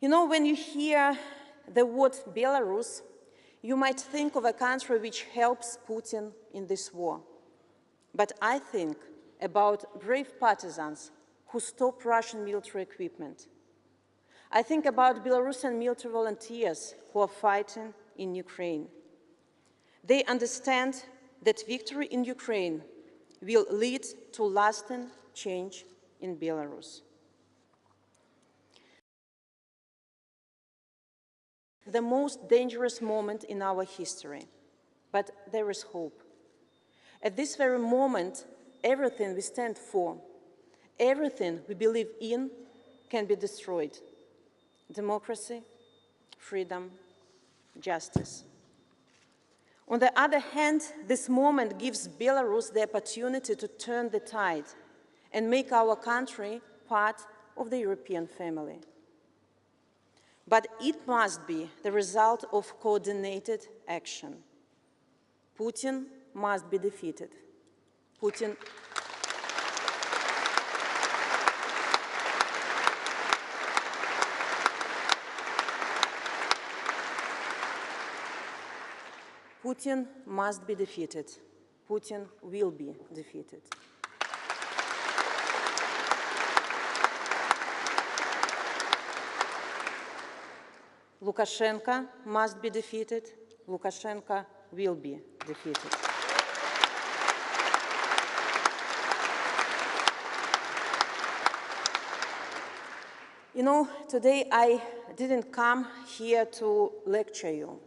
You know, when you hear the word Belarus, you might think of a country which helps Putin in this war. But I think about brave partisans who stop Russian military equipment. I think about Belarusian military volunteers who are fighting in Ukraine. They understand that victory in Ukraine will lead to lasting change in Belarus. The most dangerous moment in our history, but there is hope. At this very moment, everything we stand for, everything we believe in, can be destroyed. Democracy, freedom, justice. On the other hand, this moment gives Belarus the opportunity to turn the tide and make our country part of the European family. But it must be the result of coordinated action. Putin must be defeated. Putin must be defeated. Putin will be defeated. Lukashenko must be defeated. Lukashenko will be defeated. You know, today I didn't come here to lecture you.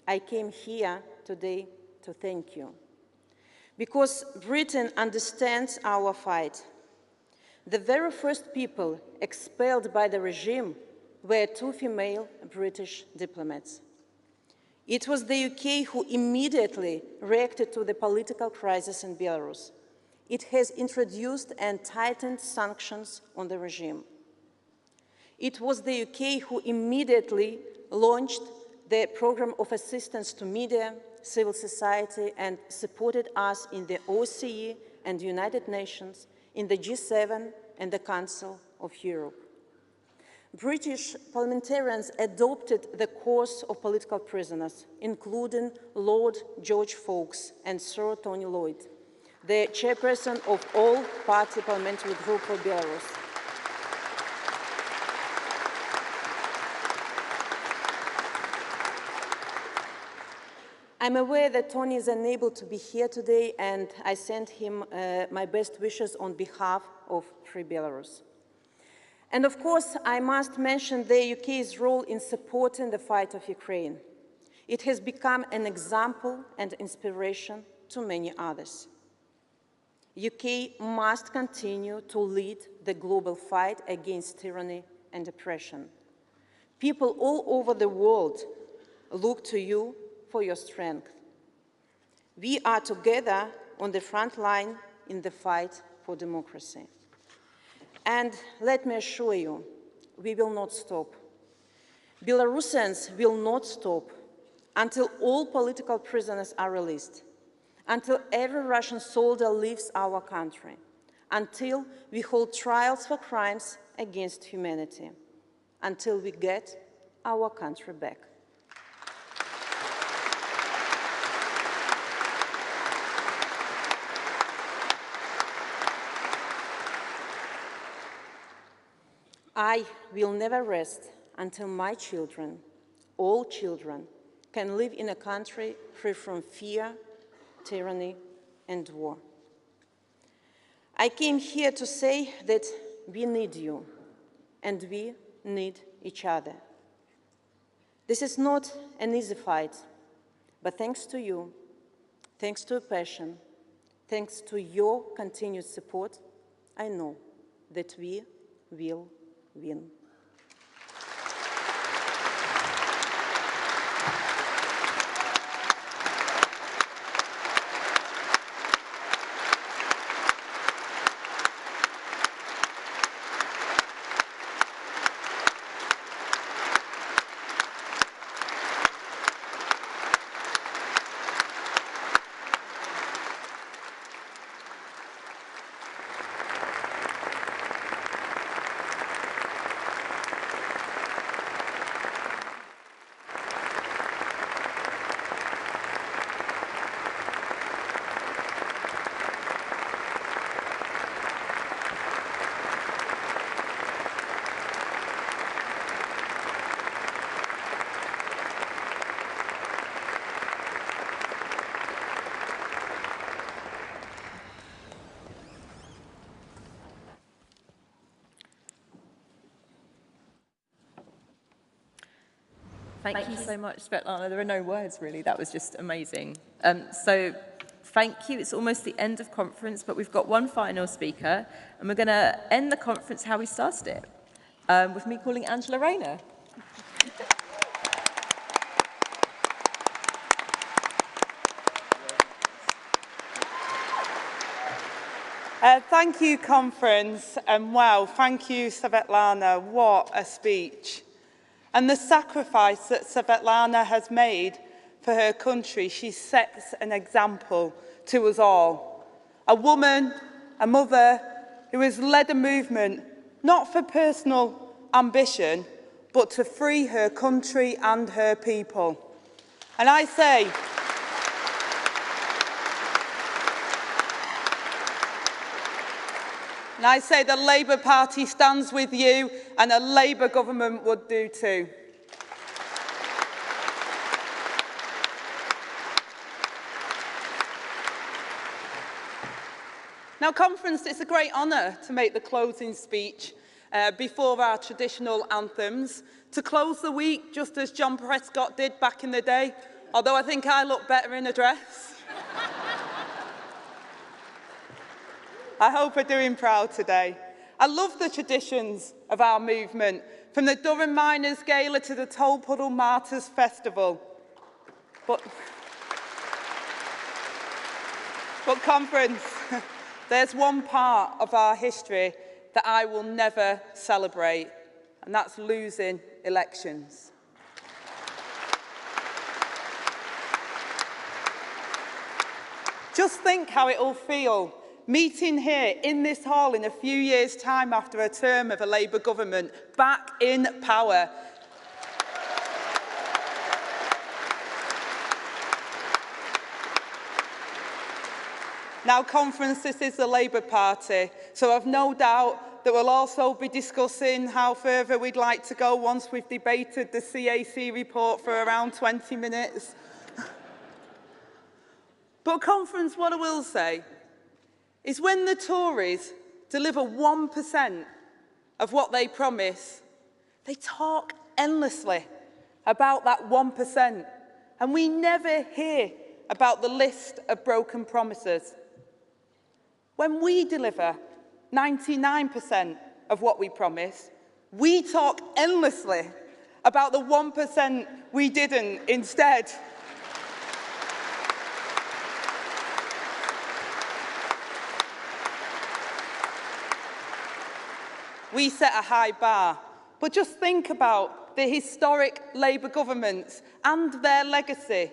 I came here today to thank you. Because Britain understands our fight. The very first people expelled by the regime were 2 female British diplomats. It was the UK who immediately reacted to the political crisis in Belarus. It has introduced and tightened sanctions on the regime. It was the UK who immediately launched the program of assistance to media, civil society, and supported us in the OSCE and the United Nations, in the G7 and the Council of Europe. British parliamentarians adopted the cause of political prisoners, including Lord George Fawkes and Sir Tony Lloyd, the chairperson of all-party parliamentary group for Belarus. I'm aware that Tony is unable to be here today, and I send him my best wishes on behalf of Free Belarus. And of course, I must mention the UK's role in supporting the fight of Ukraine. It has become an example and inspiration to many others. UK must continue to lead the global fight against tyranny and oppression. People all over the world look to you for your strength. We are together on the front line in the fight for democracy. And let me assure you, we will not stop. Belarusians will not stop until all political prisoners are released, until every Russian soldier leaves our country, until we hold trials for crimes against humanity, until we get our country back. I will never rest until my children, all children, can live in a country free from fear, tyranny, and war. I came here to say that we need you, and we need each other. This is not an easy fight, but thanks to you, thanks to your passion, thanks to your continued support, I know that we will win. Thank you so much, Svetlana. There are no words, really. That was just amazing. So thank you. It's almost the end of conference, but we've got one final speaker, and we're going to end the conference how we started it, with me calling Angela Rayner. Thank you, conference, and wow, thank you, Svetlana. What a speech. And the sacrifice that Svetlana has made for her country, she sets an example to us all. A woman, a mother, who has led a movement, not for personal ambition, but to free her country and her people. And I say, the Labour Party stands with you, and a Labour government would do too. Now, conference, it's a great honour to make the closing speech before our traditional anthems, to close the week just as John Prescott did back in the day, although I think I look better in a dress. I hope we're doing proud today. I love the traditions of our movement, from the Durham Miners' Gala to the Tolpuddle Martyrs Festival. But conference, there's one part of our history that I will never celebrate, and that's losing elections. Just think how it will feel meeting here in this hall in a few years' time after a term of a Labour government, back in power. Now, conference, this is the Labour Party, so I've no doubt that we'll also be discussing how further we'd like to go once we've debated the CAC report for around 20 minutes. But conference, what I will say is when the Tories deliver 1% of what they promise, they talk endlessly about that 1%, and we never hear about the list of broken promises. When we deliver 99% of what we promise, we talk endlessly about the 1% we didn't instead. We set a high bar, but just think about the historic Labour governments and their legacy.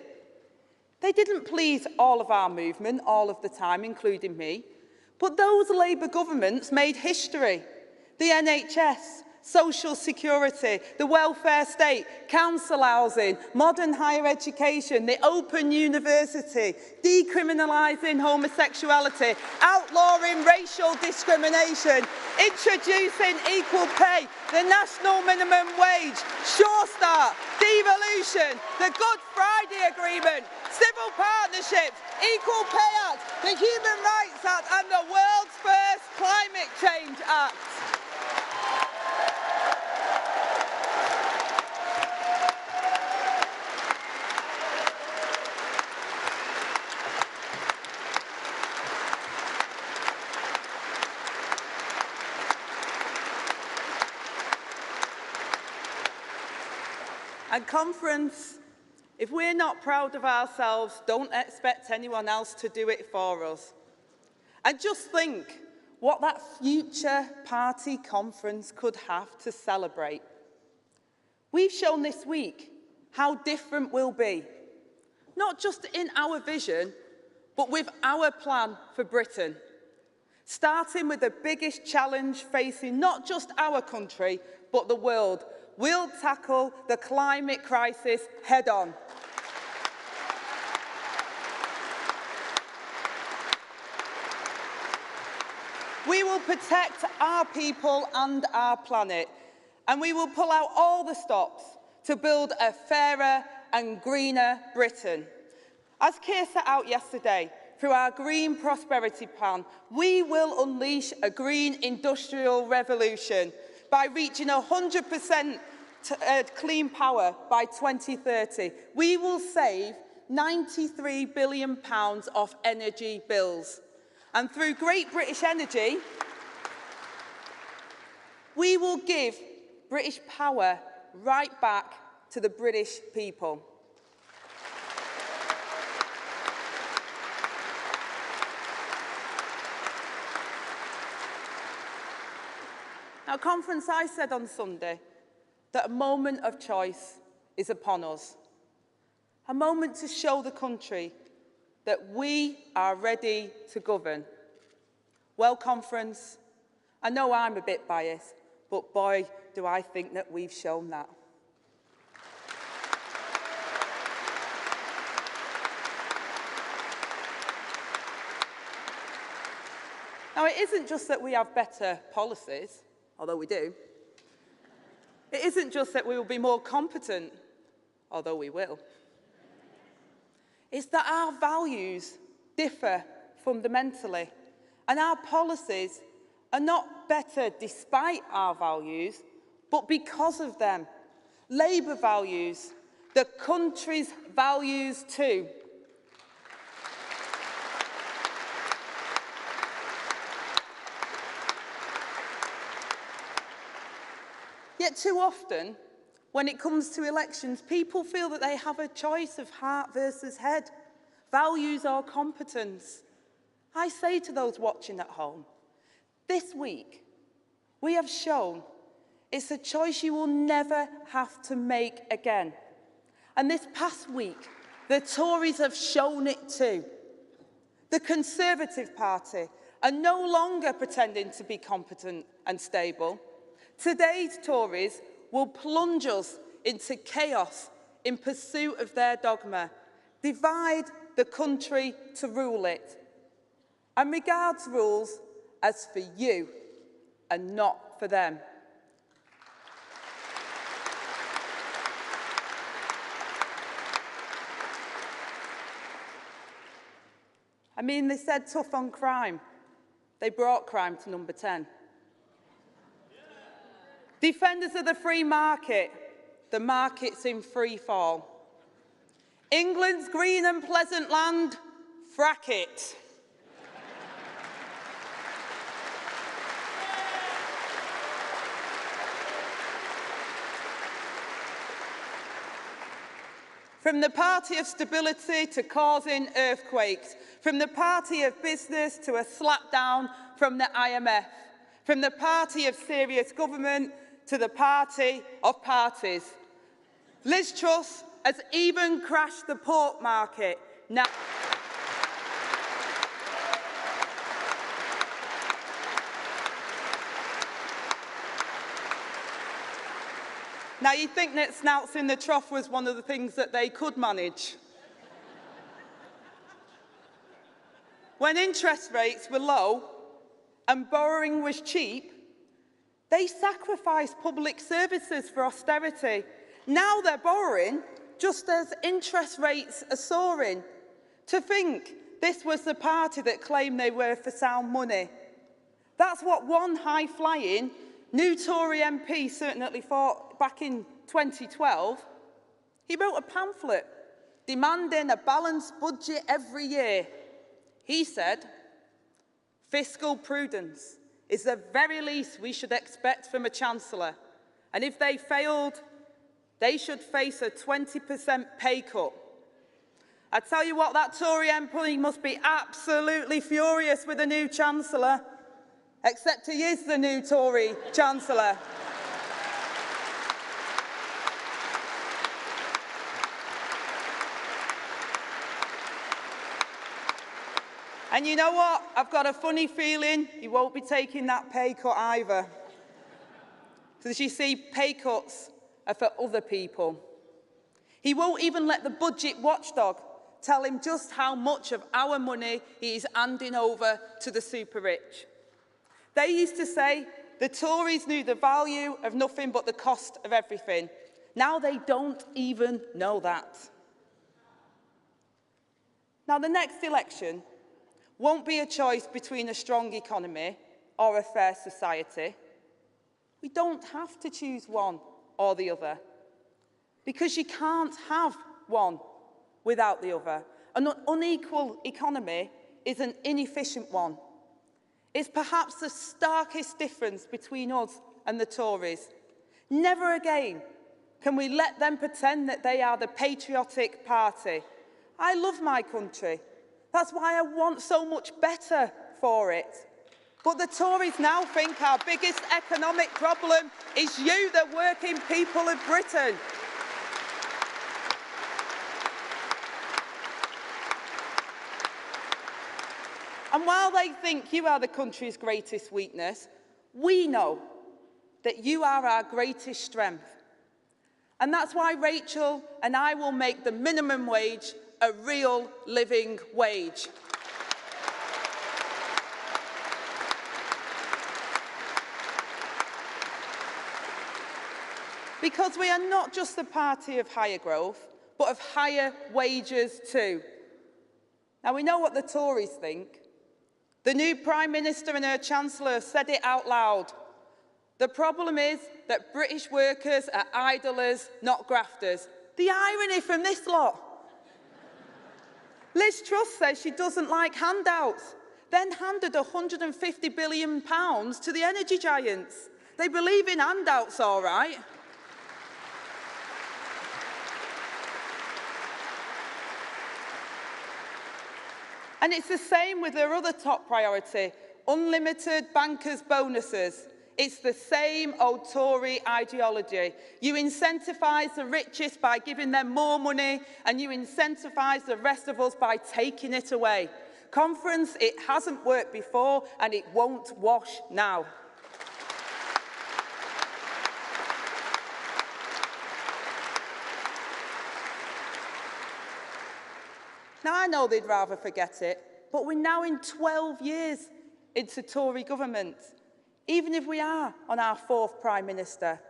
They didn't please all of our movement all of the time, including me, but those Labour governments made history. The NHS, social security, the welfare state, council housing, modern higher education, the open university, decriminalising homosexuality, outlawing racial discrimination, introducing equal pay, the national minimum wage, Sure Start, devolution, the Good Friday Agreement, civil partnerships, Equal Pay Act, the Human Rights Act and the world's first Climate Change Act. And conference, if we're not proud of ourselves, don't expect anyone else to do it for us. And just think what that future party conference could have to celebrate. We've shown this week how different we'll be, not just in our vision, but with our plan for Britain. Starting with the biggest challenge facing not just our country, but the world. We'll tackle the climate crisis head-on. We will protect our people and our planet, and we will pull out all the stops to build a fairer and greener Britain. As Keir set out yesterday, through our Green Prosperity Plan, we will unleash a green industrial revolution by reaching 100% clean power by 2030. We will save £93 billion off energy bills. And through Great British Energy, we will give British power right back to the British people. At a conference, I said on Sunday that a moment of choice is upon us. A moment to show the country that we are ready to govern. Well, conference, I know I'm a bit biased, but boy, do I think that we've shown that. Now, it isn't just that we have better policies, although we do. It isn't just that we will be more competent, although we will. It's that our values differ fundamentally, and our policies are not better despite our values, but because of them. Labour values, the country's values too. Yet too often, when it comes to elections, people feel that they have a choice of heart versus head, values or competence. I say to those watching at home, this week, we have shown it's a choice you will never have to make again. And this past week, the Tories have shown it too. The Conservative Party are no longer pretending to be competent and stable. Today's Tories will plunge us into chaos in pursuit of their dogma, divide the country to rule it, and regards rules as for you and not for them. I mean, they said tough on crime. They brought crime to number 10. Defenders of the free market, the market's in free fall. England's green and pleasant land, frack it. From the party of stability to causing earthquakes, from the party of business to a slapdown from the IMF, from the party of serious government to the party of parties. Liz Truss has even crashed the pork market. Now you'd think that snouts in the trough was one of the things that they could manage. When interest rates were low and borrowing was cheap, they sacrificed public services for austerity. Now they're borrowing just as interest rates are soaring. To think this was the party that claimed they were for sound money. That's what one high-flying new Tory MP certainly thought back in 2012. He wrote a pamphlet demanding a balanced budget every year. He said, fiscal prudence is the very least we should expect from a Chancellor. And if they failed, they should face a 20% pay cut. I tell you what, that Tory MP must be absolutely furious with the new Chancellor, except he is the new Tory Chancellor. And you know what? I've got a funny feeling he won't be taking that pay cut either. Because you see, pay cuts are for other people. He won't even let the budget watchdog tell him just how much of our money he is handing over to the super rich. They used to say the Tories knew the value of nothing but the cost of everything. Now they don't even know that. Now, the next election won't be a choice between a strong economy or a fair society. We don't have to choose one or the other. Because you can't have one without the other. An unequal economy is an inefficient one. It's perhaps the starkest difference between us and the Tories. Never again can we let them pretend that they are the patriotic party. I love my country. That's why I want so much better for it. But the Tories now think our biggest economic problem is you, the working people of Britain. And while they think you are the country's greatest weakness, we know that you are our greatest strength. And that's why Rachel and I will make the minimum wage a real living wage. Because we are not just the party of higher growth, but of higher wages too. Now, we know what the Tories think. The new Prime Minister and her Chancellor have said it out loud. The problem is that British workers are idlers, not grafters. The irony from this lot. Liz Truss says she doesn't like handouts, then handed £150 billion to the energy giants. They believe in handouts, all right. And it's the same with their other top priority, unlimited bankers' bonuses. It's the same old Tory ideology. You incentivise the richest by giving them more money, and you incentivise the rest of us by taking it away. Conference, it hasn't worked before, and it won't wash now. Now, I know they'd rather forget it, but we're now in 12 years into Tory government, even if we are on our fourth Prime Minister.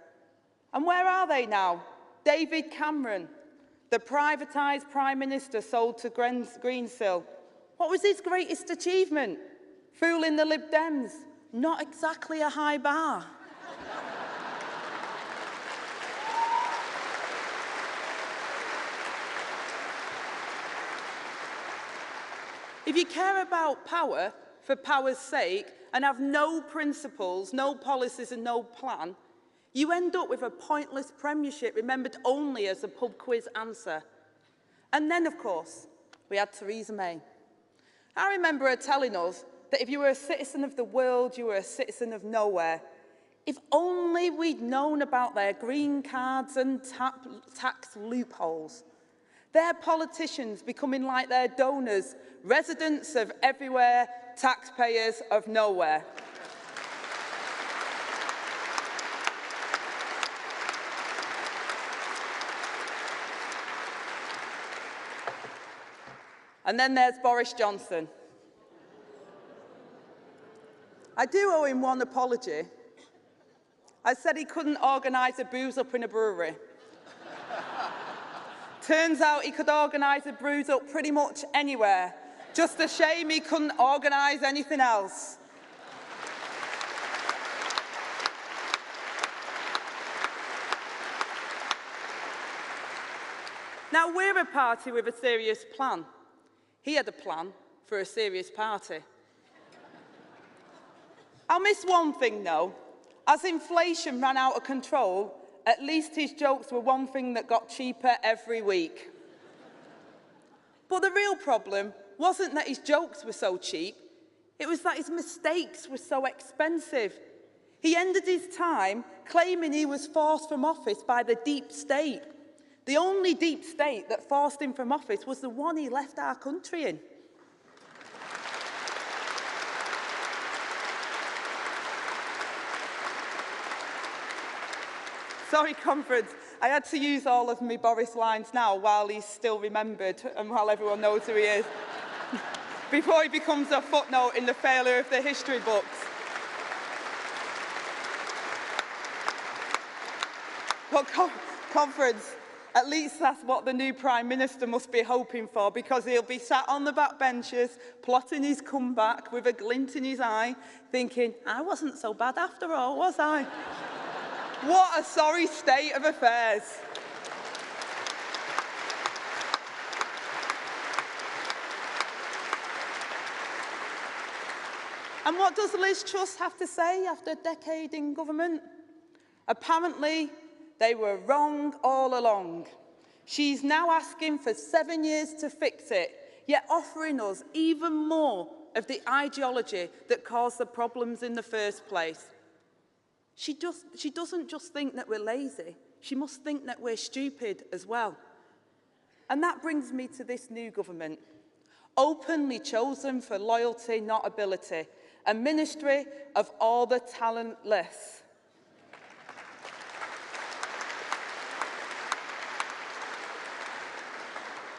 And where are they now? David Cameron, the privatised Prime Minister sold to Greensill. What was his greatest achievement? Fooling the Lib Dems. Not exactly a high bar. If you care about power for power's sake and have no principles, no policies and no plan, you end up with a pointless premiership remembered only as a pub quiz answer. And then, of course, we had Theresa May. I remember her telling us that if you were a citizen of the world, you were a citizen of nowhere. If only we'd known about their green cards and tax loopholes. Their politicians becoming like their donors, residents of everywhere, taxpayers of nowhere. And then there's Boris Johnson. I do owe him one apology. I said he couldn't organise a booze up in a brewery. Turns out he could organise a booze up pretty much anywhere. Just a shame he couldn't organise anything else. Now, we're a party with a serious plan. He had a plan for a serious party. I'll miss one thing, though. As inflation ran out of control, at least his jokes were one thing that got cheaper every week. But the real problem wasn't that his jokes were so cheap, it was that his mistakes were so expensive. He ended his time claiming he was forced from office by the deep state. The only deep state that forced him from office was the one he left our country in. Sorry, conference. I had to use all of my Boris lines now while he's still remembered and while everyone knows who he is. Before he becomes a footnote in the failure of the history books. But conference, at least that's what the new Prime Minister must be hoping for, because he'll be sat on the back benches, plotting his comeback with a glint in his eye, thinking, I wasn't so bad after all, was I? What a sorry state of affairs. And what does Liz Truss have to say after a decade in government? Apparently, they were wrong all along. She's now asking for 7 years to fix it, yet offering us even more of the ideology that caused the problems in the first place. She doesn't just think that we're lazy, she must think that we're stupid as well. And that brings me to this new government, openly chosen for loyalty, not ability, a ministry of all the talentless.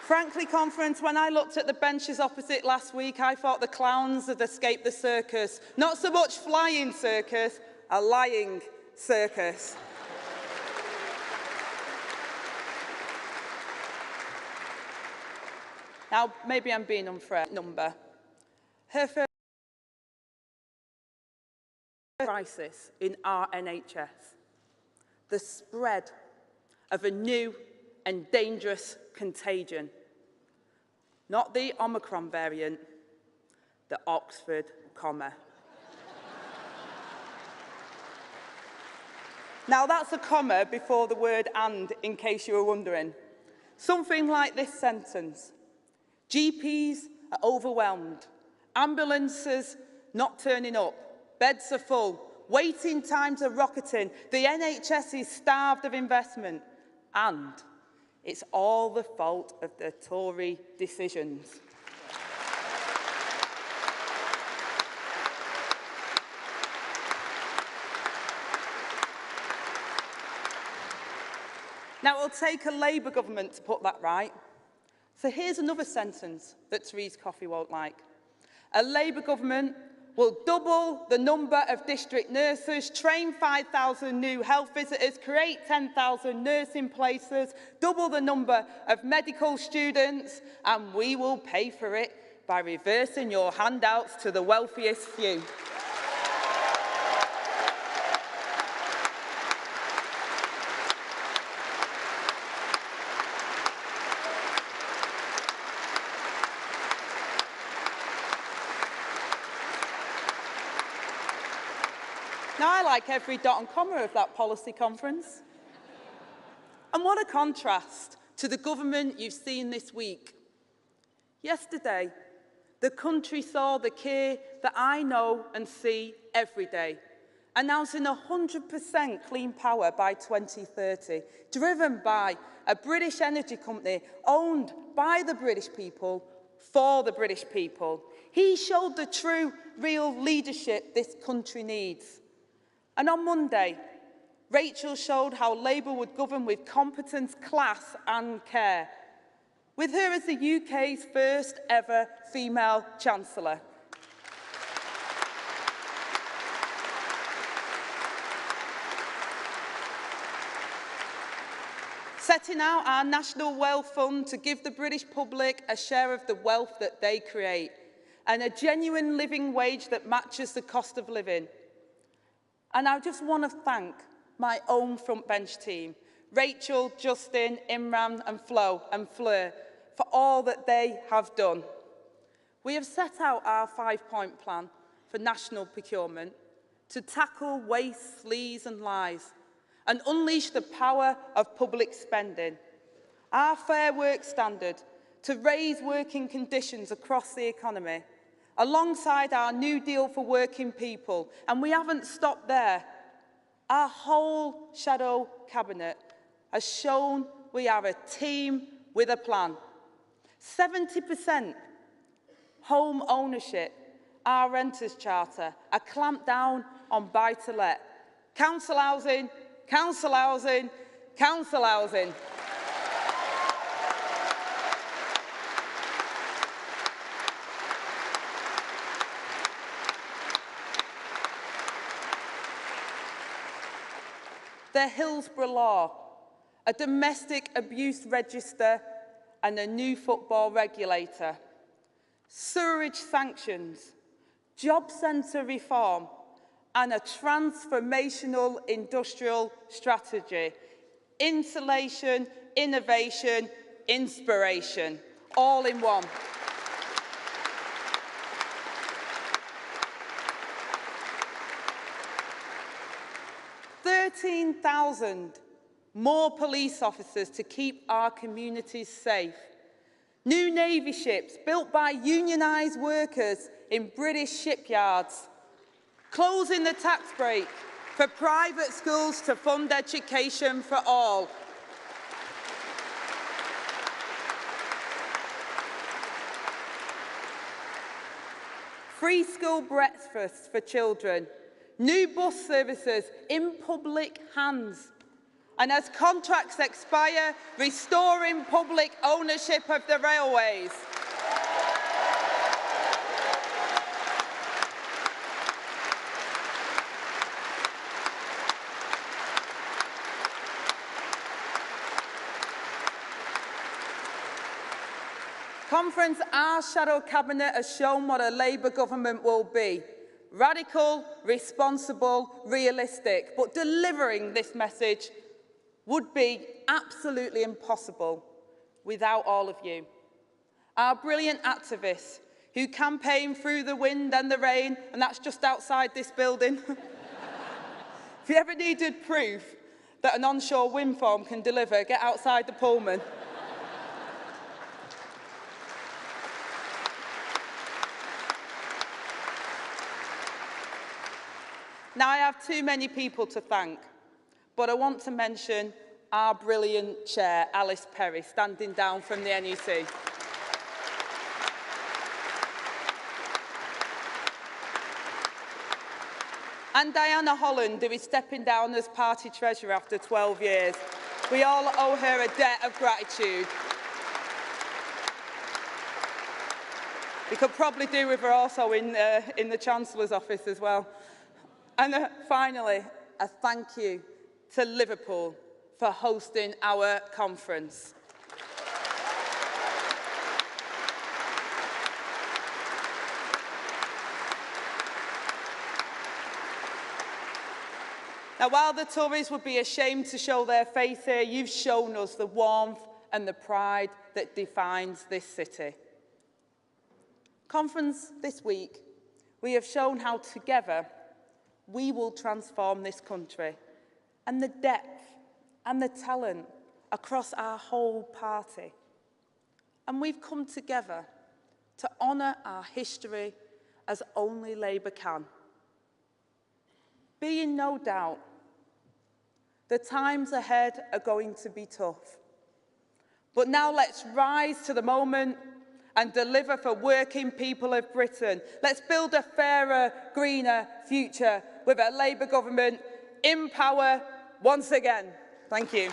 Frankly, conference, when I looked at the benches opposite last week, I thought the clowns had escaped the circus. Not so much flying circus, a lying circus. Now, maybe I'm being unfair. Number. Her first crisis in our NHS. The spread of a new and dangerous contagion. Not the Omicron variant, the Oxford comma. Now that's a comma before the word "and," in case you were wondering. Something like this sentence. GPs are overwhelmed. Ambulances not turning up. Beds are full. Waiting times are rocketing. The NHS is starved of investment. And it's all the fault of the Tory decisions. Now, it'll take a Labour government to put that right. So here's another sentence that Therese Coffey won't like. A Labour government will double the number of district nurses, train 5,000 new health visitors, create 10,000 nursing places, double the number of medical students, and we will pay for it by reversing your handouts to the wealthiest few. Now, I like every dot and comma of that policy conference. And what a contrast to the government you've seen this week. Yesterday, the country saw the Keir that I know and see every day, announcing 100% clean power by 2030, driven by a British energy company owned by the British people for the British people. He showed the true, real leadership this country needs. And on Monday, Rachel showed how Labour would govern with competence, class and care, with her as the UK's first ever female Chancellor. Setting out our National Wealth Fund to give the British public a share of the wealth that they create, and a genuine living wage that matches the cost of living. And I just want to thank my own front bench team, Rachel, Justin, Imran and Flo and Fleur, for all that they have done. We have set out our 5-point plan for national procurement to tackle waste, sleaze and lies and unleash the power of public spending. Our Fair Work standard to raise working conditions across the economy, alongside our New Deal for working people. And we haven't stopped there. Our whole shadow cabinet has shown we are a team with a plan. 70% home ownership, our renters' charter, a clamp down on buy-to-let, council housing, council housing, council housing. The Hillsborough Law, a domestic abuse register and a new football regulator, sewerage sanctions, job centre reform, and a transformational industrial strategy. Insulation, innovation, inspiration, all in one. $13,000 more police officers to keep our communities safe. New Navy ships built by unionised workers in British shipyards. Closing the tax break for private schools to fund education for all. Free school breakfasts for children. New bus services in public hands. And as contracts expire, restoring public ownership of the railways. Conference, our shadow cabinet has shown what a Labour government will be. Radical, responsible, realistic. But delivering this message would be absolutely impossible without all of you. Our brilliant activists who campaign through the wind and the rain, and that's just outside this building. If you ever needed proof that an onshore wind farm can deliver, get outside the Pullman. Now, I have too many people to thank, but I want to mention our brilliant chair, Alice Perry, standing down from the NEC. And Diana Holland, who is stepping down as party treasurer after 12 years. We all owe her a debt of gratitude. We could probably do with her also in the Chancellor's office as well. And finally, a thank you to Liverpool for hosting our conference. Now, while the Tories would be ashamed to show their face here, you've shown us the warmth and the pride that defines this city. Conference this week, we have shown how together we will transform this country, and the depth and the talent across our whole party. And we've come together to honour our history as only Labour can. Be in no doubt, the times ahead are going to be tough. But now let's rise to the moment and deliver for working people of Britain. Let's build a fairer, greener future with a Labour government in power once again. Thank you.